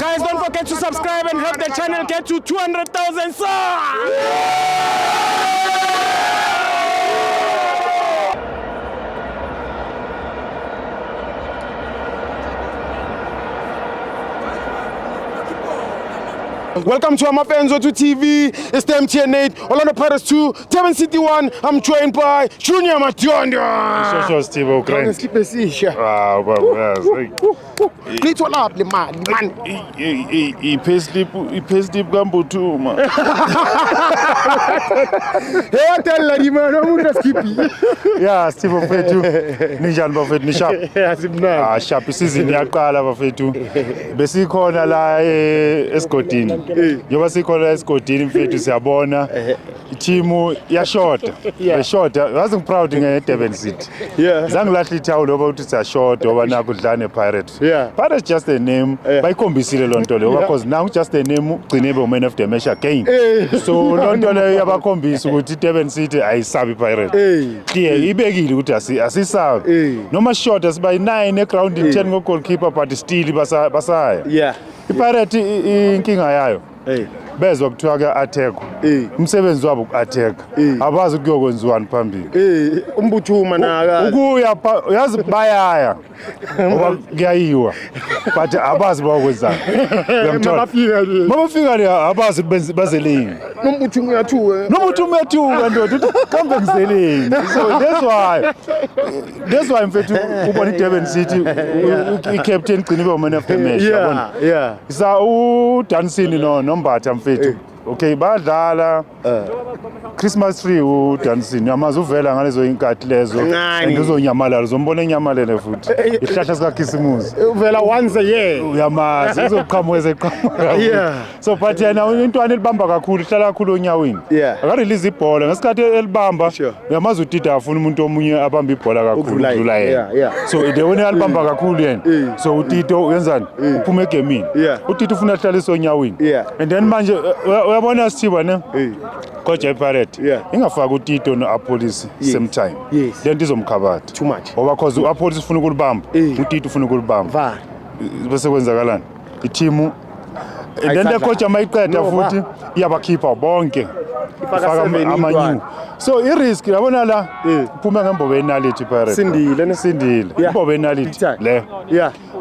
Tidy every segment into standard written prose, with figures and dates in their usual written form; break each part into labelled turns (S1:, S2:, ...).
S1: Guys, don't forget to subscribe and help the channel get to 200,000 Welcome to Amapenzo 2 TV. It's the MTN8, Orlando Pirates 2, Devon City 1. I'm joined by Junior Matondo.
S2: Steve O'Grant.
S1: Please hold up, man.
S2: He payslip Gambutuma.
S1: Hey, tell the man, I'm going to skip you.
S2: Yeah, Steve O'Grant. Nijan Buffett, Nishap.
S1: Yes, man.
S2: Sharp is in Yakala Buffett. Besico la escorting. Yoba sikhola escodini mfethu siyabona team ya short short wasn't proud nge Devon City zangilahla ithawulo ngoba uthi siya short ngoba naku dlane Pirates Pirates just a name bayikhombisile lonto leyo because now just a name ugcine be man of the match again so lonto leyo yabakhombisa ukuthi Devon City ayisabi Pirates ibekile ukuthi asisabi noma short asibayi 9 eground 10 ngo goalkeeper but still basaya iPirates inkinga yayo bezwa kuthiwa ke attack umsebenzi wabo uattack abazi ukuyokwenziwani phambili
S1: umbuthuma naka
S2: ukuya yazi bayaya ngoba kuyayiwa but abazi bakwenzani mabafika le abazi bazelini
S1: nombuthuma uyathuka
S2: ndoda kambe ngizelini so that's why mfethu ubona iDevon City i-captain gciniwe man of the match yabona isa uDansini nombatha mfethu okay badlala Christmas tree uDansini yamazi uvela ngalezo inkathi lezo andizonyamalala uzombona enyamalele futhi ihlahla sika Khisimusi
S1: uvela once a year
S2: uyamazi uzoqhamuza so but yena intwana elibamba kakhulu ihlala kakhulu onyaweni akarelease ibhola ngesikhathi elibamba uyamazi uTita afuna umuntu omunye abamba ibhola kakhulu udlula yena so the one alibamba kakhulu yena so uTito uyenzani uphuma egamini uTito ufuna ahlalisa onyaweni and then manje uyabona Sithiba ne coach iPirates ingafaka uTito noApolice same time lento izomkhabatha
S1: too much
S2: ngoba cause uApolice ufuna ukulibamba uTito ufuna ukulibamba bese kwenzakalani i-team and then the coach amayiqeda futhi iyabakhipha bonke ifaka amanyu so i-risk yabona la uphuma ngembobo enality iPirates sindile imbobo enality le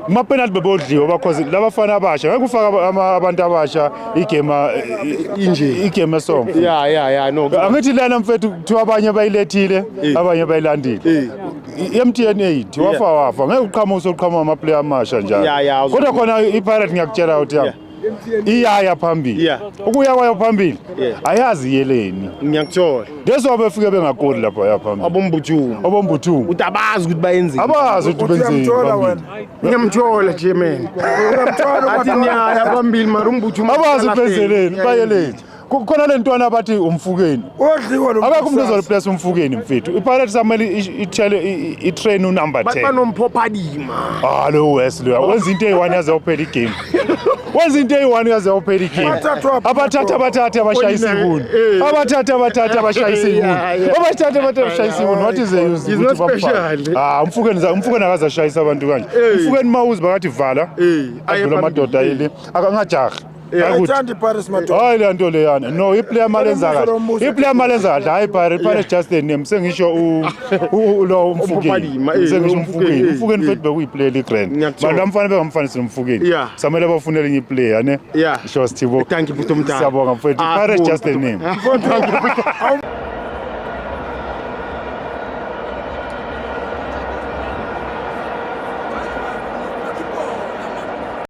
S2: uma penalty bebodliwa because labafana abasha ngeke ufaka abantu abasha igame esomfu
S1: no
S2: angithi lana mfethu kuthiwa abanye bayilethile abanye bayilandile MTN8 wafa ngeke uqhamuso uqhamuka ama player amasha njalo kodwa khona iPirates ngiyakutshela ukuthi iyaya phambili ukuya kwayo phambili ayazi yeleni
S1: ngiyakuthola
S2: leso befike bengagoli lapha yaphambili abombuthuma
S1: utabazi ukuthi bayenzeni
S2: abazi ukuthi benzeni phambili
S1: ngiyamthola nje man athi nyaya phambili mara umbuthuma
S2: abazi benzeleni bayeleni khona lentwana bathi umfukeni akakho umuntu ozoreplace umfukeni mfethu iPirates amele itrain unumber 10
S1: banomphophalima
S2: lo Wesley wenza into eyi-1 yaze uphela igame wenza into eyi-1 yaze uphela igame abathatha abashayisa ibuni what is the use umfukeni akaze ashayisa abantu kanje umfukeni mawuzi bakathi vala adlula amadoda yile akangajahi hayi le nto leyana no iplayer malenza kahle hayi Pirates just a name sengisho lo umfukeni umfukeni futhi bekuyiplayer iGrand bantu amfana bengamfanisile umfukeni samele bafunele enye iplayer ne sho Sithibo
S1: thank you Butomtana
S2: siyabonga mfethu Pirates just a name